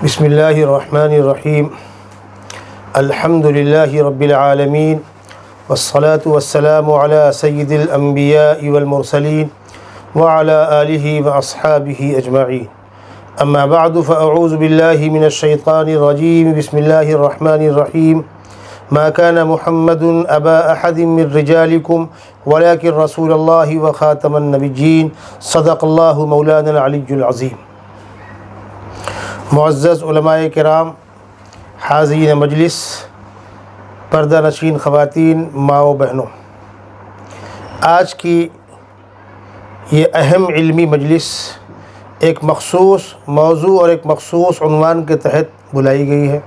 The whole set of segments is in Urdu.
بسم اللہ الرحمن الرحیم الحمد للہ رب العالمین والصلاة والسلام علی سید الانبیاء والمرسلین وعلی آلہ واصحابہ اجمعین اما بعد فاعوذ باللہ من الشیطان الرجیم بسم اللہ الرحمن الرحیم ما كان محمد ابا احد من رجالکم ولكن رسول اللہ وخاتم النبیین صدق اللہ مولانا العلی العظیم۔ معزز علماء کرام، حاضرین مجلس، پردہ نشین خواتین، ماں و بہنوں، آج کی یہ اہم علمی مجلس ایک مخصوص موضوع اور ایک مخصوص عنوان کے تحت بلائی گئی ہے۔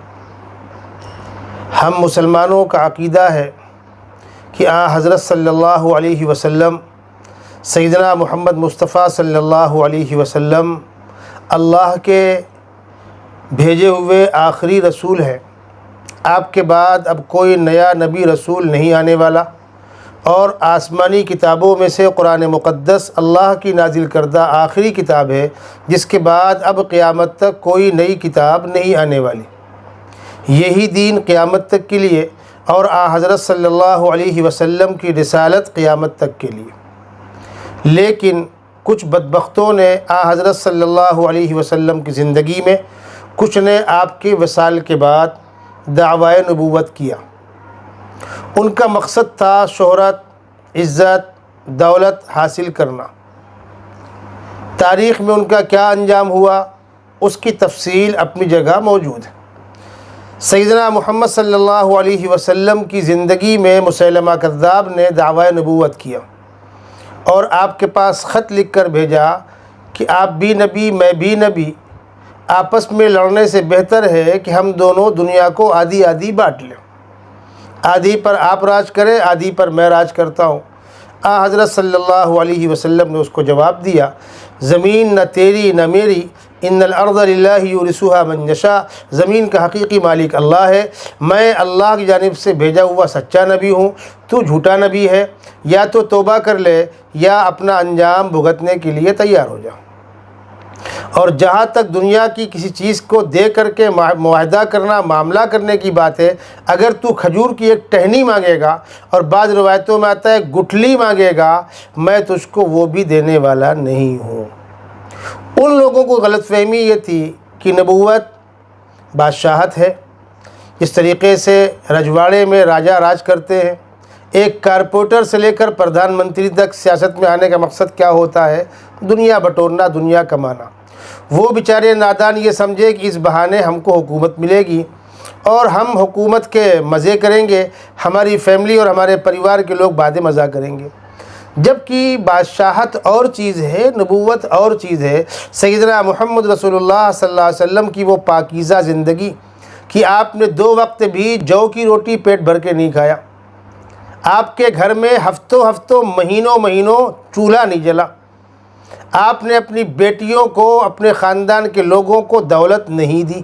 ہم مسلمانوں کا عقیدہ ہے کہ حضرت صلی اللہ علیہ وسلم، سیدنا محمد مصطفیٰ صلی اللہ علیہ وسلم اللہ کے بھیجے ہوئے آخری رسول ہے۔ آپ کے بعد اب کوئی نیا نبی رسول نہیں آنے والا، اور آسمانی کتابوں میں سے قرآن مقدس اللہ کی نازل کردہ آخری کتاب ہے، جس کے بعد اب قیامت تک کوئی نئی کتاب نہیں آنے والی۔ یہی دین قیامت تک کے لیے، اور حضرت صلی اللہ علیہ وسلم کی رسالت قیامت تک کے لیے۔ لیکن کچھ بدبختوں نے حضرت صلی اللہ علیہ وسلم کی زندگی میں، کچھ نے آپ کے وصال کے بعد دعوی نبوت کیا۔ ان کا مقصد تھا شہرت، عزت، دولت حاصل کرنا۔ تاریخ میں ان کا کیا انجام ہوا، اس کی تفصیل اپنی جگہ موجود ہے۔ سیدنا محمد صلی اللہ علیہ وسلم کی زندگی میں مسیلمہ کذاب نے دعوی نبوت کیا، اور آپ کے پاس خط لکھ کر بھیجا کہ آپ بھی نبی، میں بھی نبی، آپس میں لڑنے سے بہتر ہے کہ ہم دونوں دنیا کو آدھی آدھی بانٹ لیں، آدھی پر آپ راج کریں، آدھی پر میں راج کرتا ہوں۔ حضرت صلی اللہ علیہ وسلم نے اس کو جواب دیا، زمین نہ تیری نہ میری، ان الارض للہ یورثها من یشاء، زمین کا حقیقی مالک اللہ ہے، میں اللہ کی جانب سے بھیجا ہوا سچا نبی ہوں، تو جھوٹا نبی ہے، یا تو توبہ کر لے یا اپنا انجام بھگتنے کے لیے تیار ہو جا۔ اور جہاں تک دنیا کی کسی چیز کو دے کر کے معاہدہ کرنا، معاملہ کرنے کی بات ہے، اگر تو کھجور کی ایک ٹہنی مانگے گا، اور بعض روایتوں میں آتا ہے گٹھلی مانگے گا، میں تجھ کو وہ بھی دینے والا نہیں ہوں۔ ان لوگوں کو غلط فہمی یہ تھی کہ نبوت بادشاہت ہے، جس طریقے سے رجواڑے میں راجہ راج کرتے ہیں۔ ایک کارپوریٹر سے لے کر پردھان منتری تک سیاست میں آنے کا مقصد کیا ہوتا ہے؟ دنیا بٹورنا، دنیا کمانا۔ وہ بیچارے نادان یہ سمجھے کہ اس بہانے ہم کو حکومت ملے گی اور ہم حکومت کے مزے کریں گے، ہماری فیملی اور ہمارے پریوار کے لوگ باتیں مزہ کریں گے، جبکہ بادشاہت اور چیز ہے، نبوت اور چیز ہے۔ سیدنا محمد رسول اللہ صلی اللہ علیہ وسلم کی وہ پاکیزہ زندگی کہ آپ نے 2 وقت بھی جو کی روٹی پیٹ بھر کے نہیں کھایا، آپ کے گھر میں ہفتوں مہینوں چولہا نہیں جلا، آپ نے اپنی بیٹیوں کو، اپنے خاندان کے لوگوں کو دولت نہیں دی۔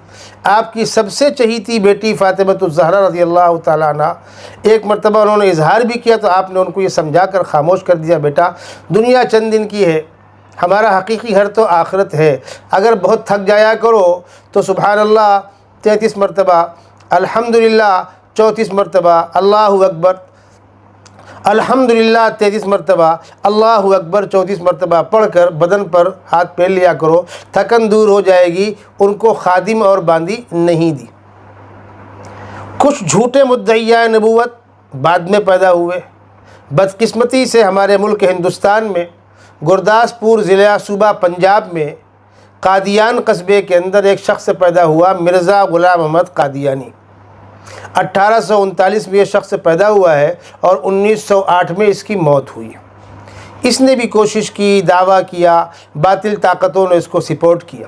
آپ کی سب سے چہیتی بیٹی فاطمہ الزہرا رضی اللہ تعالیٰ عنہ، ایک مرتبہ انہوں نے اظہار بھی کیا تو آپ نے ان کو یہ سمجھا کر خاموش کر دیا، بیٹا دنیا چند دن کی ہے، ہمارا حقیقی گھر تو آخرت ہے، اگر بہت تھک جایا کرو تو سبحان اللہ 33 مرتبہ، الحمدللہ 34 مرتبہ، اللہ اکبر الحمدللہ 33 مرتبہ، اللہ اکبر 34 مرتبہ پڑھ کر بدن پر ہاتھ پھیر لیا کرو، تھکن دور ہو جائے گی۔ ان کو خادم اور باندی نہیں دی۔ کچھ جھوٹے مدعیان نبوت بعد میں پیدا ہوئے۔ بدقسمتی سے ہمارے ملک ہندوستان میں گرداسپور ضلع صوبہ پنجاب میں قادیان قصبے کے اندر ایک شخص پیدا ہوا، مرزا غلام احمد قادیانی۔ 1839 میں یہ شخص پیدا ہوا ہے اور 1908 میں اس کی موت ہوئی۔ اس نے بھی کوشش کی، دعویٰ کیا، باطل طاقتوں نے اس کو سپورٹ کیا۔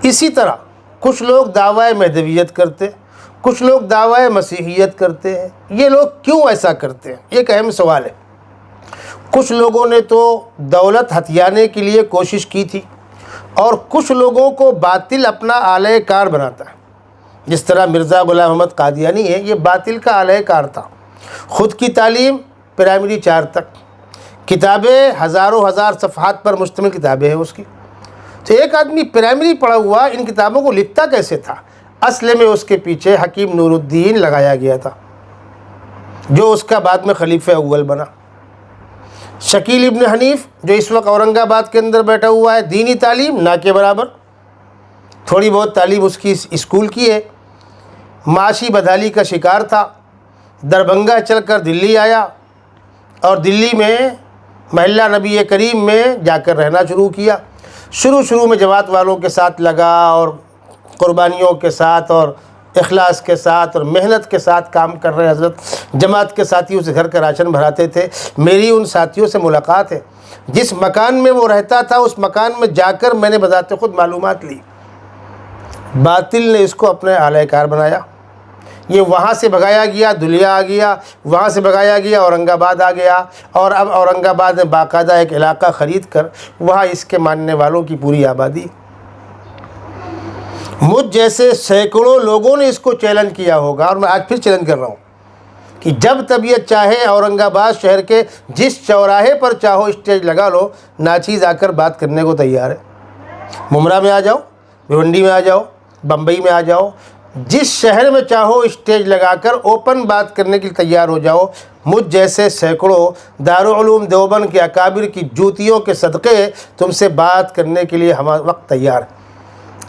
اسی طرح کچھ لوگ دعویٰ مہدویت کرتے، کچھ لوگ دعویٰ مسیحیت کرتے ہیں۔ یہ لوگ کیوں ایسا کرتے ہیں؟ ایک اہم سوال ہے۔ کچھ لوگوں نے تو دولت ہتھیانے کے لیے کوشش کی تھی، اور کچھ لوگوں کو باطل اپنا آلہ کار بناتا ہے۔ جس طرح مرزا غلام احمد قادیانی ہے، یہ باطل کا آلہ کار تھا۔ خود کی تعلیم پرائمری 4 تک، کتابیں ہزاروں صفحات پر مشتمل کتابیں ہیں اس کی، تو ایک آدمی پرائمری پڑھا ہوا ان کتابوں کو لکھتا کیسے تھا؟ اصل میں اس کے پیچھے حکیم نور الدین لگایا گیا تھا، جو اس کا بعد میں خلیفہ اول بنا۔ شکیل ابن حنیف جو اس وقت اورنگ آباد کے اندر بیٹھا ہوا ہے، دینی تعلیم نہ کے برابر، تھوڑی بہت تعلیم اس کی اسکول کی ہے، معاشی بدحالی کا شکار تھا، دربھنگہ چل کر دلی آیا اور دلی میں محلہ نبی کریم میں جا کر رہنا شروع کیا۔ شروع میں جماعت والوں کے ساتھ لگا اور قربانیوں کے ساتھ اور اخلاص کے ساتھ اور محنت کے ساتھ کام کر رہے حضرت۔ جماعت کے ساتھیوں سے گھر کا راشن بھراتے تھے۔ میری ان ساتھیوں سے ملاقات ہے، جس مکان میں وہ رہتا تھا اس مکان میں جا کر میں نے بذات خود معلومات لی۔ باطل نے اس کو اپنے اعلی کار بنایا، یہ وہاں سے بھگایا گیا دھلیا آ گیا، وہاں سے بھگایا گیا اورنگ آباد آ گیا، اور اب اورنگ آباد میں باقاعدہ ایک علاقہ خرید کر وہاں اس کے ماننے والوں کی پوری آبادی۔ مجھ جیسے سینکڑوں لوگوں نے اس کو چیلنج کیا ہوگا، اور میں آج پھر چیلنج کر رہا ہوں کہ جب طبیعت چاہے اورنگ آباد شہر کے جس چوراہے پر چاہو اسٹیج لگا لو، ناچیز آ کر بات کرنے کو تیار ہے۔ ممرا میں آ جاؤ، بھونڈی میں آ جاؤ، بمبئی میں آ جاؤ، جس شہر میں چاہو اسٹیج لگا کر اوپن بات کرنے کے لیے تیار ہو جاؤ۔ مجھ جیسے سینکڑوں دارالعلوم دیوبند کے اکابر کی جوتیوں کے صدقے تم سے بات کرنے کے لیے ہم وقت تیار،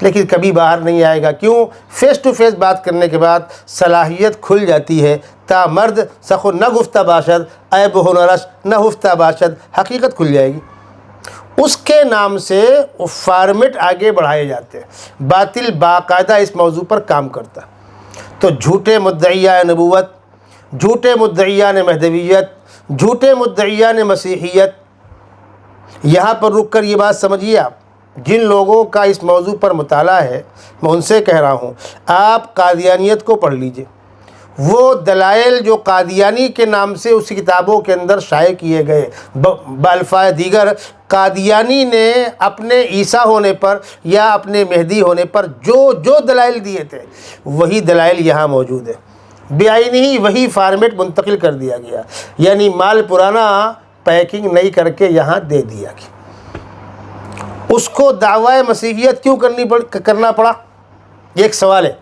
لیکن کبھی باہر نہیں آئے گا۔ کیوں؟ فیس ٹو فیس بات کرنے کے بعد صلاحیت کھل جاتی ہے۔ تا مرد سخو نہ گفتہ باشد، عیب ہو نہ رش نہ ہفتہ باشد، حقیقت کھل جائے گی۔ اس کے نام سے وہ فارمیٹ آگے بڑھائے جاتے ہیں۔ باطل باقاعدہ اس موضوع پر کام کرتا ہے۔ تو جھوٹے مدعیان نبوت، جھوٹے مدعیان مہدویت، جھوٹے مدعیان مسیحیت، یہاں پر رک کر یہ بات سمجھیے آپ، جن لوگوں کا اس موضوع پر مطالعہ ہے میں ان سے کہہ رہا ہوں، آپ قادیانیت کو پڑھ لیجئے۔ وہ دلائل جو قادیانی کے نام سے اس کتابوں کے اندر شائع کیے گئے، بالفاظ دیگر قادیانی نے اپنے عیسیٰ ہونے پر یا اپنے مہدی ہونے پر جو دلائل دیے تھے وہی دلائل یہاں موجود ہے، بعینہ ہی وہی فارمیٹ منتقل کر دیا گیا، یعنی مال پرانا پیکنگ نہیں کر کے یہاں دے دیا گیا۔ اس کو دعوی مسیحیت کیوں کرنا پڑا؟ یہ ایک سوال ہے۔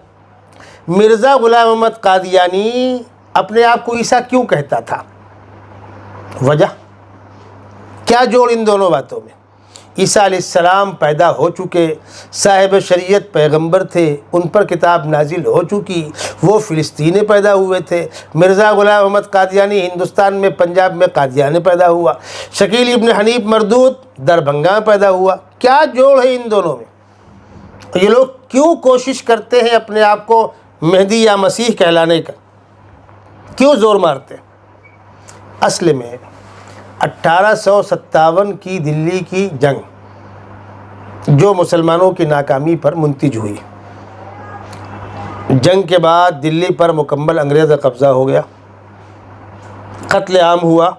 مرزا غلام احمد قادیانی اپنے آپ کو عیسیٰ کیوں کہتا تھا؟ وجہ کیا جوڑ ان دونوں باتوں میں؟ عیسیٰ علیہ السلام پیدا ہو چکے، صاحب شریعت پیغمبر تھے، ان پر کتاب نازل ہو چکی، وہ فلسطین میں پیدا ہوئے تھے۔ مرزا غلام احمد قادیانی ہندوستان میں پنجاب میں قادیان میں پیدا ہوا، شکیل ابن حنیف مردود دربھنگہ میں پیدا ہوا۔ کیا جوڑ ہے ان دونوں میں؟ یہ لوگ کیوں کوشش کرتے ہیں اپنے آپ کو مہدی یا مسیح کہلانے کا؟ کیوں زور مارتے ہیں؟ اصل میں 1857 کی دلی کی جنگ جو مسلمانوں کی ناکامی پر منتج ہوئی، جنگ کے بعد دلی پر مکمل انگریز کا قبضہ ہو گیا، قتل عام ہوا،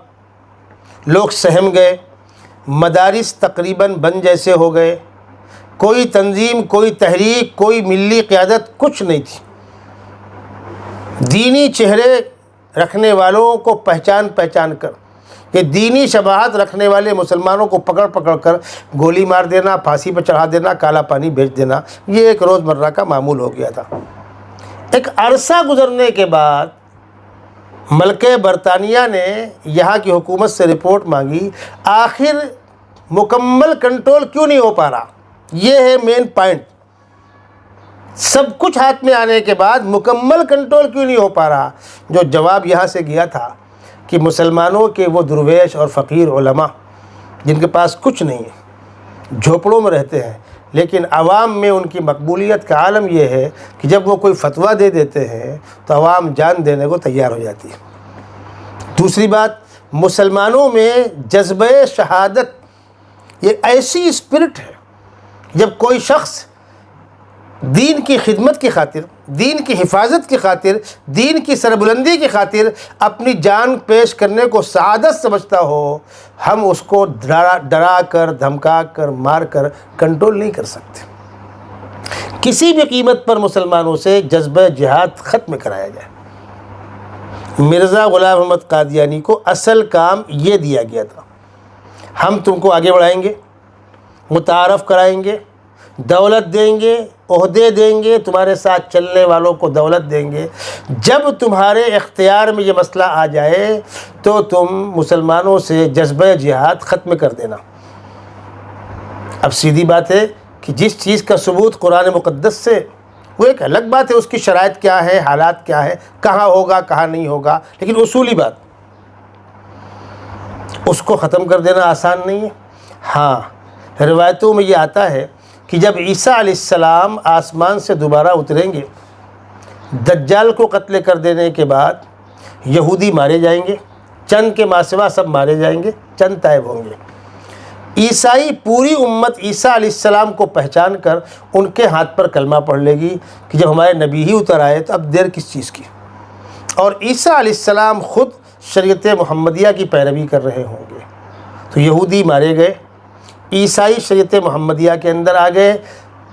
لوگ سہم گئے، مدارس تقریباً بند جیسے ہو گئے، کوئی تنظیم، کوئی تحریک، کوئی ملی قیادت کچھ نہیں تھی۔ دینی چہرے رکھنے والوں کو پہچان کر، کہ دینی شباہت رکھنے والے مسلمانوں کو پکڑ کر گولی مار دینا، پھانسی پہ چڑھا دینا، کالا پانی بیچ دینا، یہ ایک روزمرہ کا معمول ہو گیا تھا۔ ایک عرصہ گزرنے کے بعد ملکہ برطانیہ نے یہاں کی حکومت سے رپورٹ مانگی، آخر مکمل کنٹرول کیوں نہیں ہو پا رہا؟ یہ ہے مین پوائنٹ۔ سب کچھ ہاتھ میں آنے کے بعد مکمل کنٹرول کیوں نہیں ہو پا رہا؟ جو جواب یہاں سے گیا تھا کہ مسلمانوں کے وہ درویش اور فقیر علماء جن کے پاس کچھ نہیں ہے، جھوپڑوں میں رہتے ہیں، لیکن عوام میں ان کی مقبولیت کا عالم یہ ہے کہ جب وہ کوئی فتویٰ دے دیتے ہیں تو عوام جان دینے کو تیار ہو جاتی ہے۔ دوسری بات، مسلمانوں میں جذبہ شہادت یہ ایسی اسپرٹ ہے، جب کوئی شخص دین کی خدمت کی خاطر، دین کی حفاظت کی خاطر، دین کی سربلندی کی خاطر اپنی جان پیش کرنے کو سعادت سمجھتا ہو، ہم اس کو ڈرا کر، دھمکا کر، مار کر کنٹرول نہیں کر سکتے۔ کسی بھی قیمت پر مسلمانوں سے جذبہ جہاد ختم کرایا جائے۔ مرزا غلام احمد قادیانی کو اصل کام یہ دیا گیا تھا، ہم تم کو آگے بڑھائیں گے، متعارف کرائیں گے، دولت دیں گے، عہدے دیں گے، تمہارے ساتھ چلنے والوں کو دولت دیں گے۔ جب تمہارے اختیار میں یہ مسئلہ آ جائے تو تم مسلمانوں سے جذبہ جہاد ختم کر دینا۔ اب سیدھی بات ہے کہ جس چیز کا ثبوت قرآن مقدس سے، وہ ایک الگ بات ہے، اس کی شرائط کیا ہے، حالات کیا ہے، کہاں ہوگا کہاں نہیں ہوگا، لیکن اصولی بات اس کو ختم کر دینا آسان نہیں ہے۔ ہاں، روایتوں میں یہ آتا ہے کہ جب عیسیٰ علیہ السلام آسمان سے دوبارہ اتریں گے، دجال کو قتل کر دینے کے بعد یہودی مارے جائیں گے، چند کے ماں سوا سب مارے جائیں گے، چند تائب ہوں گے۔ عیسائی پوری امت عیسیٰ علیہ السلام کو پہچان کر ان کے ہاتھ پر کلمہ پڑھ لے گی کہ جب ہمارے نبی ہی اتر آئے تو اب دیر کس چیز کی، اور عیسیٰ علیہ السلام خود شریعت محمدیہ کی پیروی کر رہے ہوں گے۔ تو یہودی مارے گئے، عیسائی شریعت محمدیہ کے اندر آ گئے،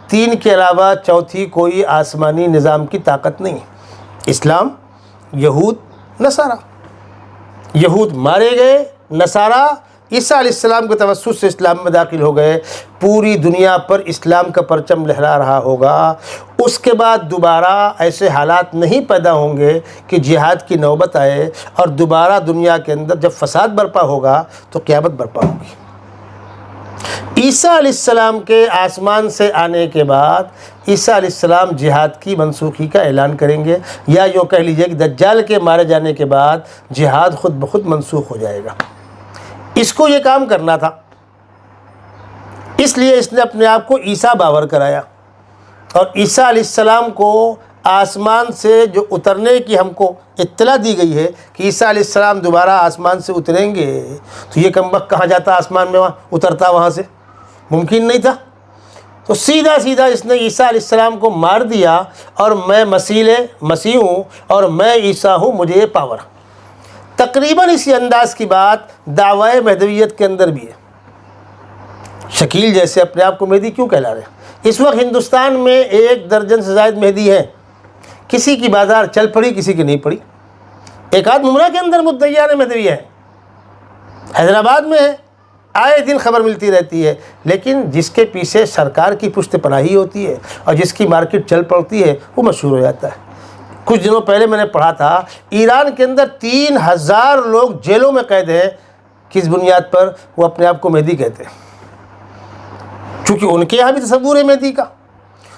تین کے علاوہ چوتھی کوئی آسمانی نظام کی طاقت نہیں۔ اسلام، یہود، نصارہ۔ یہود مارے گئے، نصارہ عیسیٰ علیہ السلام کے توسط سے اسلام میں داخل ہو گئے، پوری دنیا پر اسلام کا پرچم لہرا رہا ہوگا۔ اس کے بعد دوبارہ ایسے حالات نہیں پیدا ہوں گے کہ جہاد کی نوبت آئے، اور دوبارہ دنیا کے اندر جب فساد برپا ہوگا تو قیامت برپا ہوگی۔ عیسیٰ علیہ السلام کے آسمان سے آنے کے بعد عیسیٰ علیہ السلام جہاد کی منسوخی کا اعلان کریں گے، یا یوں کہہ لیجئے کہ دجال کے مارے جانے کے بعد جہاد خود بخود منسوخ ہو جائے گا۔ اس کو یہ کام کرنا تھا، اس لیے اس نے اپنے آپ کو عیسیٰ باور کرایا، اور عیسیٰ علیہ السلام کو آسمان سے جو اترنے کی ہم کو اطلاع دی گئی ہے کہ عیسیٰ علیہ السلام دوبارہ آسمان سے اتریں گے، تو یہ کمبخت کہاں جاتا آسمان میں، وہاں اترتا، وہاں سے ممکن نہیں تھا۔ تو سیدھا سیدھا اس نے عیسیٰ علیہ السلام کو مار دیا، اور میں مسیح ہوں اور میں عیسیٰ ہوں، مجھے یہ پاور۔ تقریباً اسی انداز کی بات دعوی مہدویت کے اندر بھی ہے۔ شکیل جیسے اپنے آپ کو مہدی کیوں کہلا رہے ہیں؟ اس وقت ہندوستان میں 1 درجن سے زائد مہدی ہیں، کسی کی بازار چل پڑی، کسی کی نہیں پڑی۔ ایک آدھ ممرہ کے اندر مدعیان مہدویہ ہیں، حیدرآباد میں ہے، آئے دن خبر ملتی رہتی ہے، لیکن جس کے پیچھے سرکار کی پشت پناہی ہوتی ہے اور جس کی مارکیٹ چل پڑتی ہے وہ مشہور ہو جاتا ہے۔ کچھ دنوں پہلے میں نے پڑھا تھا ایران کے اندر 3000 لوگ جیلوں میں قید ہیں، کس بنیاد پر؟ وہ اپنے آپ کو مہدی کہتے ہیں، چونکہ ان کے یہاں بھی تصور ہے مہدی کا۔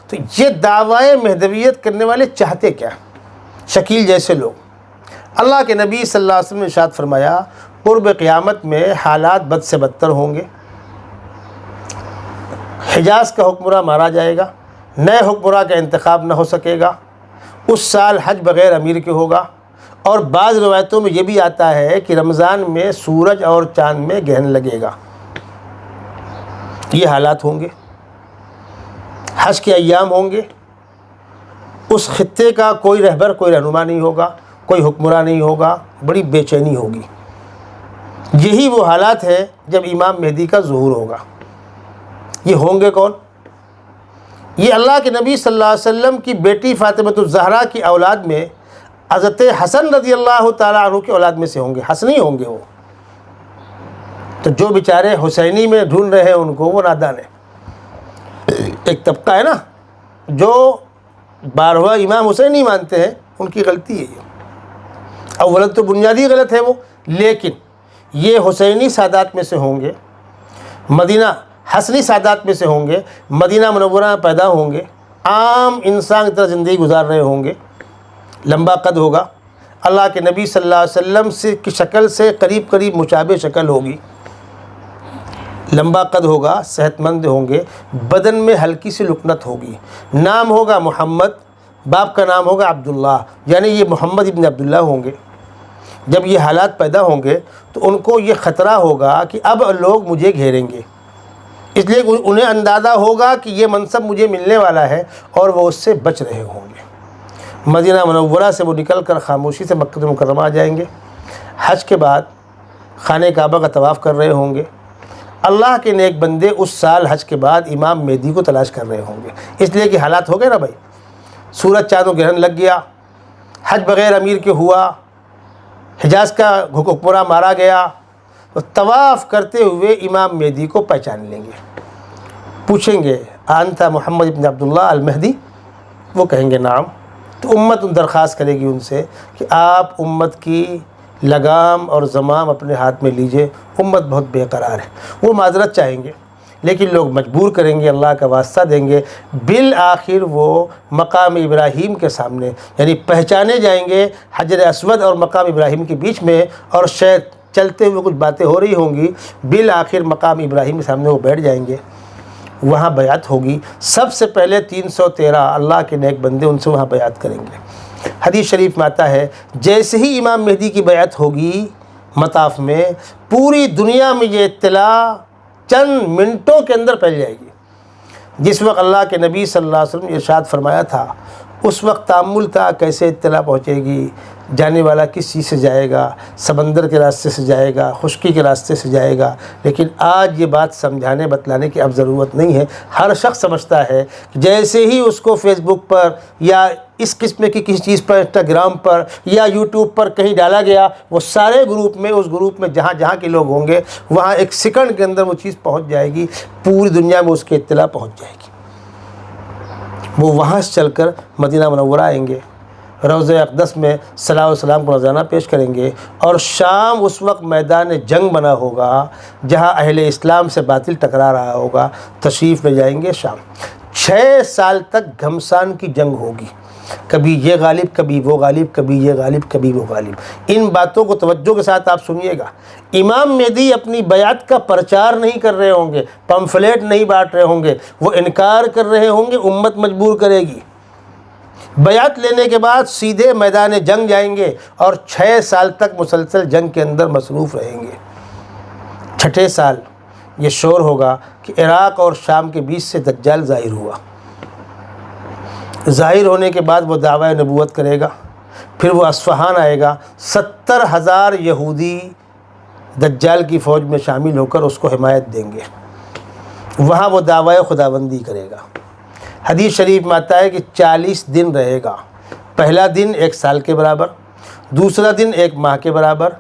تو یہ دعوی مہدویت کرنے والے چاہتے کیا؟ شکیل جیسے لوگ۔ اللہ کے نبی صلی اللہ علیہ وسلم نے ارشاد فرمایا، قرب قیامت میں حالات بد سے بدتر ہوں گے، حجاز کا حکمراں مارا جائے گا، نئے حکمراں کا انتخاب نہ ہو سکے گا، اس سال حج بغیر امیر کے ہوگا، اور بعض روایتوں میں یہ بھی آتا ہے کہ رمضان میں سورج اور چاند میں گرہن لگے گا۔ یہ حالات ہوں گے، حج کے ایام ہوں گے، اس خطے کا کوئی رہبر، کوئی رہنما نہیں ہوگا، کوئی حکمراں نہیں ہوگا، بڑی بے چینی ہوگی۔ یہی وہ حالات ہیں جب امام مہدی کا ظہور ہوگا۔ یہ ہوں گے کون؟ یہ اللہ کے نبی صلی اللہ علیہ وسلم کی بیٹی فاطمۃ الزہرا کی اولاد میں حضرت حسن رضی اللہ تعالیٰ عنہ کی اولاد میں سے ہوں گے، حسنی ہوں گے وہ۔ تو جو بیچارے حسینی میں ڈھونڈ رہے ہیں ان کو، وہ نادان ہے۔ ایک طبقہ ہے نا جو 12واں امام حسینی مانتے ہیں، ان کی غلطی ہے یہ۔ اولت تو بنیادی غلط ہے وہ، لیکن یہ حسینی سادات میں سے ہوں گے، مدینہ حسنی سادات میں سے ہوں گے، مدینہ منورہ میں پیدا ہوں گے، عام انسان کی طرح زندگی گزار رہے ہوں گے، لمبا قد ہوگا، اللہ کے نبی صلی اللہ علیہ وسلم سے کی شکل سے قریب قریب مشابہ شکل ہوگی، لمبا قد ہوگا، صحت مند ہوں گے، بدن میں ہلکی سی لکنت ہوگی، نام ہوگا محمد، باپ کا نام ہوگا عبداللہ، یعنی یہ محمد ابن عبداللہ ہوں گے۔ جب یہ حالات پیدا ہوں گے تو ان کو یہ خطرہ ہوگا کہ اب لوگ مجھے گھیریں گے، اس لیے انہیں اندازہ ہوگا کہ یہ منصب مجھے ملنے والا ہے، اور وہ اس سے بچ رہے ہوں گے۔ مدینہ منورہ سے وہ نکل کر خاموشی سے مکہ مکرمہ آ جائیں گے، حج کے بعد خانہ کعبہ کا طواف کر رہے ہوں گے۔ اللہ کے نیک بندے اس سال حج کے بعد امام مہدی کو تلاش کر رہے ہوں گے، اس لیے کہ حالات ہو گئے نا بھائی، سورج چاند و گرہن لگ گیا، حج بغیر امیر کے ہوا، حجاز کا حکمراں مارا گیا، تو طواف کرتے ہوئے امام مہدی کو پہچان لیں گے۔ پوچھیں گے انت محمد ابن عبداللہ المہدی؟ وہ کہیں گے نعم۔ تو امت درخواست کرے گی ان سے کہ آپ امت کی لگام اور زمام اپنے ہاتھ میں لیجئے، امت بہت بے قرار ہے۔ وہ معذرت چاہیں گے لیکن لوگ مجبور کریں گے، اللہ کا واسطہ دیں گے، بالآخر وہ مقام ابراہیم کے سامنے یعنی پہچانے جائیں گے حجر اسود اور مقام ابراہیم کے بیچ میں، اور شاید چلتے ہوئے کچھ باتیں ہو رہی ہوں گی، بالآخر مقام ابراہیم کے سامنے وہ بیٹھ جائیں گے، وہاں بیعت ہوگی۔ سب سے پہلے 313 اللہ کے نیک بندے ان سے وہاں بیعت کریں گے۔ حدیث شریف میں آتا ہے جیسے ہی امام مہدی کی بیعت ہوگی مطاف میں، پوری دنیا میں یہ اطلاع چند منٹوں کے اندر پھیل جائے گی۔ جس وقت اللہ کے نبی صلی اللہ علیہ وسلم نے ارشاد فرمایا تھا اس وقت تأمل تھا کیسے اطلاع پہنچے گی، جانے والا کس چیز سے جائے گا، سمندر کے راستے سے جائے گا، خشکی کے راستے سے جائے گا۔ لیکن آج یہ بات سمجھانے بتلانے کی اب ضرورت نہیں ہے، ہر شخص سمجھتا ہے کہ جیسے ہی اس کو فیس بک پر یا اس قسم کی کسی چیز پر، انسٹاگرام پر یا یوٹیوب پر کہیں ڈالا گیا، وہ سارے گروپ میں، اس گروپ میں جہاں جہاں کے لوگ ہوں گے وہاں ایک سیکنڈ کے اندر وہ چیز پہنچ جائے گی، پوری دنیا میں اس کی اطلاع پہنچ جائے گی۔ وہ وہاں سے چل کر مدینہ منورہ آئیں گے، روضہ اقدس میں صلاۃ و سلام کو نذرانہ پیش کریں گے، اور شام اس وقت میدان جنگ بنا ہوگا جہاں اہل اسلام سے باطل ٹکرا رہا ہوگا، تشریف لے جائیں گے شام۔ 6 سال تک گھمسان کی جنگ ہوگی، کبھی یہ غالب کبھی وہ غالب، کبھی یہ غالب کبھی وہ غالب۔ ان باتوں کو توجہ کے ساتھ آپ سنیے گا۔ امام مہدی اپنی بیعت کا پرچار نہیں کر رہے ہوں گے، پمفلیٹ نہیں بانٹ رہے ہوں گے، وہ انکار کر رہے ہوں گے، امت مجبور کرے گی۔ بیعت لینے کے بعد سیدھے میدان جنگ جائیں گے اور 6 سال تک مسلسل جنگ کے اندر مصروف رہیں گے۔ 6 سال یہ شور ہوگا کہ عراق اور شام کے بیچ سے دجال ظاہر ہوا۔ ظاہر ہونے کے بعد وہ دعویٰ نبوت کرے گا، پھر وہ اصفہان آئے گا، 70,000 یہودی دجال کی فوج میں شامل ہو کر اس کو حمایت دیں گے، وہاں وہ دعویٰ خداوندی کرے گا۔ حدیث شریف میں آتا ہے کہ 40 دن رہے گا، پہلا دن 1 سال کے برابر، دوسرا دن 1 ماہ کے برابر،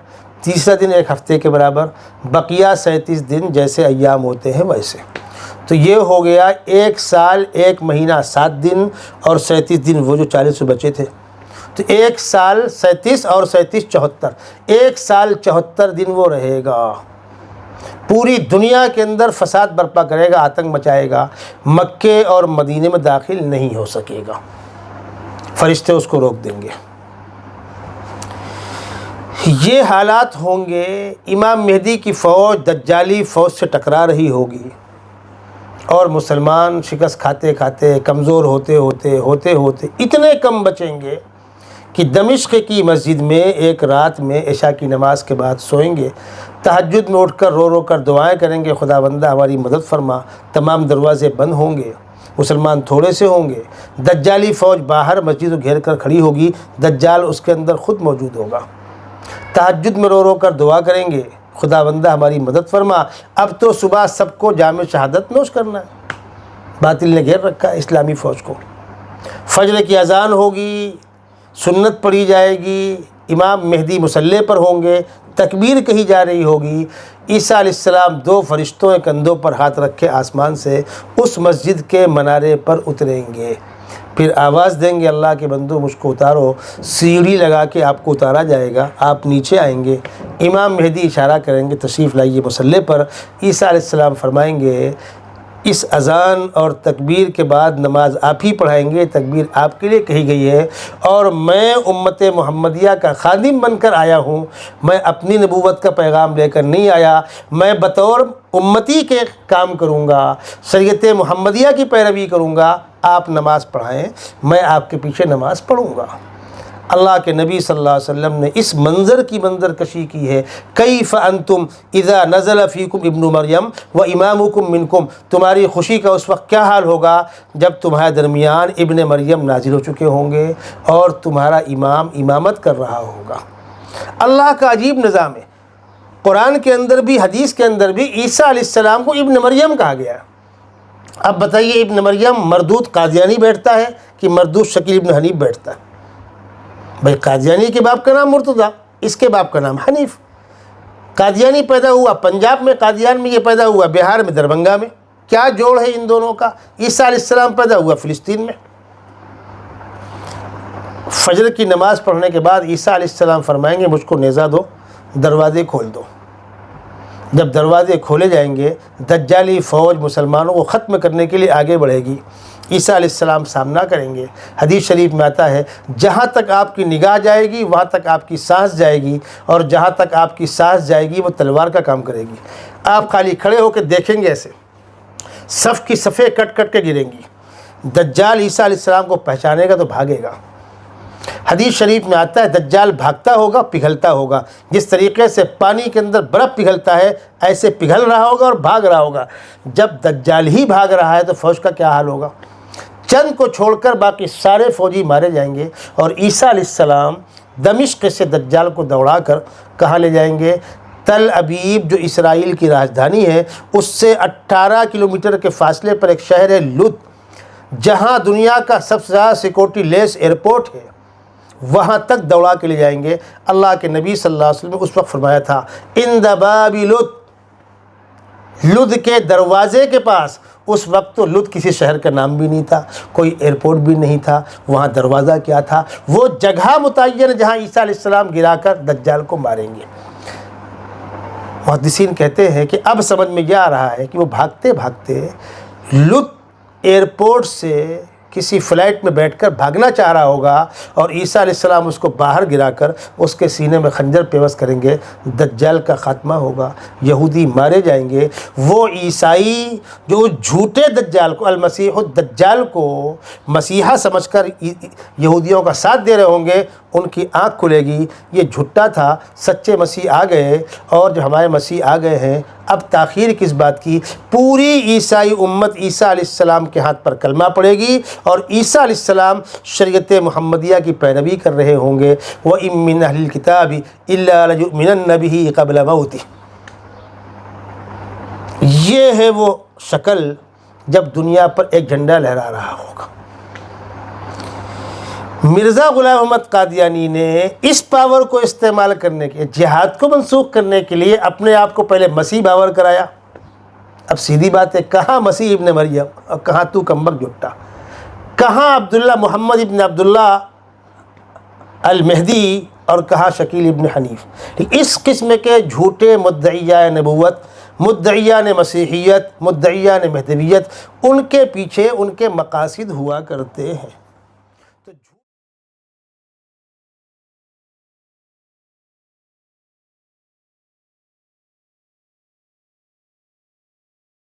تیسرا دن 1 ہفتے کے برابر، بقیہ 37 دن جیسے ایام ہوتے ہیں ویسے۔ تو یہ ہو گیا 1 سال 1 مہینہ 7 دن اور 37 دن وہ جو 40 بچے تھے، تو 1 سال 37 اور 37 74، 1 سال 74 دن وہ رہے گا، پوری دنیا کے اندر فساد برپا کرے گا، آتنک مچائے گا، مکے اور مدینے میں داخل نہیں ہو سکے گا، فرشتے اس کو روک دیں گے۔ یہ حالات ہوں گے، امام مہدی کی فوج دجالی فوج سے ٹکرا رہی ہوگی، اور مسلمان شکست کھاتے کھاتے، کمزور ہوتے ہوتے اتنے کم بچیں گے کہ دمشق کی مسجد میں ایک رات میں عشاء کی نماز کے بعد سوئیں گے، تہجد میں اٹھ کر رو رو کر دعائیں کریں گے، خدا بندہ ہماری مدد فرما، تمام دروازے بند ہوں گے، مسلمان تھوڑے سے ہوں گے، دجالی فوج باہر مسجد کو گھیر کر کھڑی ہوگی، دجال اس کے اندر خود موجود ہوگا، تہجد میں رو رو کر دعا کریں گے، خدا بندہ ہماری مدد فرما، اب تو صبح سب کو جام شہادت نوش کرنا ہے، باطل نے گھیر رکھا ہے اسلامی فوج کو۔ فجر کی اذان ہوگی، سنت پڑھی جائے گی، امام مہدی مصلی پر ہوں گے، تکبیر کہی جا رہی ہوگی، عیسیٰ علیہ السلام 2 فرشتوں کے کندھوں پر ہاتھ رکھے آسمان سے اس مسجد کے منارے پر اتریں گے، پھر آواز دیں گے اللہ کے بندو مجھ کو اتارو، سیڑھی لگا کے آپ کو اتارا جائے گا، آپ نیچے آئیں گے، امام مہدی اشارہ کریں گے تشریف لائیے مصلی پر، عیسیٰ علیہ السلام فرمائیں گے اس اذان اور تکبیر کے بعد نماز آپ ہی پڑھائیں گے، تکبیر آپ کے لیے کہی گئی ہے، اور میں امت محمدیہ کا خادم بن کر آیا ہوں، میں اپنی نبوت کا پیغام لے کر نہیں آیا، میں بطور امتی کے کام کروں گا، شریعت محمدیہ کی پیروی کروں گا، آپ نماز پڑھائیں، میں آپ کے پیچھے نماز پڑھوں گا۔ اللہ کے نبی صلی اللہ علیہ وسلم نے اس منظر کی منظر کشی کی ہے، کیف انتم اذا نزل فیکم ابن مریم و امامکم منکم، تمہاری خوشی کا اس وقت کیا حال ہوگا جب تمہارے درمیان ابن مریم نازل ہو چکے ہوں گے اور تمہارا امام امامت کر رہا ہوگا۔ اللہ کا عجیب نظام ہے، قرآن کے اندر بھی حدیث کے اندر بھی عیسیٰ علیہ السلام کو ابن مریم کہا گیا ہے۔ اب بتائیے ابن مریم مردود قادیانی بیٹھتا ہے کہ مردود شکیل ابن حنیف بیٹھتا ہے؟ بھائی قادیانی کے باپ کا نام مرتضیٰ، اس کے باپ کا نام حنیف۔ قادیانی پیدا ہوا پنجاب میں، قادیان میں یہ پیدا ہوا بہار میں دربھنگا میں، کیا جوڑ ہے ان دونوں کا؟ عیسیٰ علیہ السلام پیدا ہوا فلسطین میں۔ فجر کی نماز پڑھنے کے بعد عیسیٰ علیہ السلام فرمائیں گے مجھ کو نیزہ دو، دروازے کھول دو۔ جب دروازے کھولے جائیں گے دجالی فوج مسلمانوں کو ختم کرنے کے لیے آگے بڑھے گی۔ عیسیٰ علیہ السلام سامنا کریں گے۔ حدیث شریف میں آتا ہے جہاں تک آپ کی نگاہ جائے گی وہاں تک آپ کی سانس جائے گی، اور جہاں تک آپ کی سانس جائے گی وہ تلوار کا کام کرے گی۔ آپ خالی کھڑے ہو کے دیکھیں گے، ایسے صف کی صفیں کٹ کٹ کے گریں گی۔ دجال عیسیٰ علیہ السلام کو پہچانے گا تو بھاگے گا۔ حدیث شریف میں آتا ہے دجال بھاگتا ہوگا، پگھلتا ہوگا، جس طریقے سے پانی کے اندر برف پگھلتا ہے ایسے پگھل رہا ہوگا اور بھاگ رہا ہوگا۔ جب دجال ہی بھاگ رہا ہے تو فوج کا کیا حال ہوگا؟ چند کو چھوڑ کر باقی سارے فوجی مارے جائیں گے، اور عیسیٰ علیہ السلام دمشق سے دجال کو دوڑا کر کہاں لے جائیں گے؟ تل ابیب جو اسرائیل کی راجدھانی ہے اس سے 18 کلومیٹر کے فاصلے پر ایک شہر ہے لد، جہاں دنیا کا سب سے زیادہ سیکورٹی لیس ایئرپورٹ ہے، وہاں تک دوڑا کے لے جائیں گے۔ اللہ کے نبی صلی اللہ علیہ وسلم نے اس وقت فرمایا تھا ان باب لد، لد کے دروازے کے پاس۔ اس وقت تو لد کسی شہر کا نام بھی نہیں تھا، کوئی ایئرپورٹ بھی نہیں تھا، وہاں دروازہ کیا تھا؟ وہ جگہ متعین جہاں عیسیٰ علیہ السلام گرا کر دجال کو ماریں گے۔ محدثین کہتے ہیں کہ اب سمجھ میں یہ آ رہا ہے کہ وہ بھاگتے بھاگتے لد ایئرپورٹ سے کسی فلائٹ میں بیٹھ کر بھاگنا چاہ رہا ہوگا، اور عیسیٰ علیہ السلام اس کو باہر گرا کر اس کے سینے میں خنجر پیوست کریں گے۔ دجال کا خاتمہ ہوگا، یہودی مارے جائیں گے۔ وہ عیسائی جو جھوٹے دجال کو، المسیح الدجال کو مسیحا سمجھ کر یہودیوں کا ساتھ دے رہے ہوں گے، ان کی آنکھ کھلے گی، یہ جھوٹا تھا، سچے مسیح آ گئے، اور جو ہمارے مسیح آ گئے ہیں اب تاخیر کس بات کی؟ پوری عیسائی امت عیسیٰ علیہ السلام کے ہاتھ پر کلمہ پڑے گی، اور عیسیٰ علیہ السلام شریعت محمدیہ کی پیروی کر رہے ہوں گے۔ وَإِن مِّنْ أَهْلِ الْكِتَابِ إِلَّا لَيُؤْمِنَنَّ بِهِ قَبْلَ مَوْتِهِ۔ یہ ہے وہ شکل جب دنیا پر ایک جھنڈا لہرا رہا ہوگا۔ مرزا غلام احمد قادیانی نے اس پاور کو استعمال کرنے کے، جہاد کو منسوخ کرنے کے لیے اپنے آپ کو پہلے مسیح باور کرایا۔ اب سیدھی بات ہے، کہاں مسیح ابن مریم اور کہاں تو کمبخت جھٹا، کہاں عبداللہ محمد ابن عبداللہ المہدی اور کہاں شکیل ابن حنیف۔ اس قسم کے جھوٹے مدعیان نبوت، مدعیان مسیحیت، مدعیان مہدویت، ان کے پیچھے ان کے مقاصد ہوا کرتے ہیں۔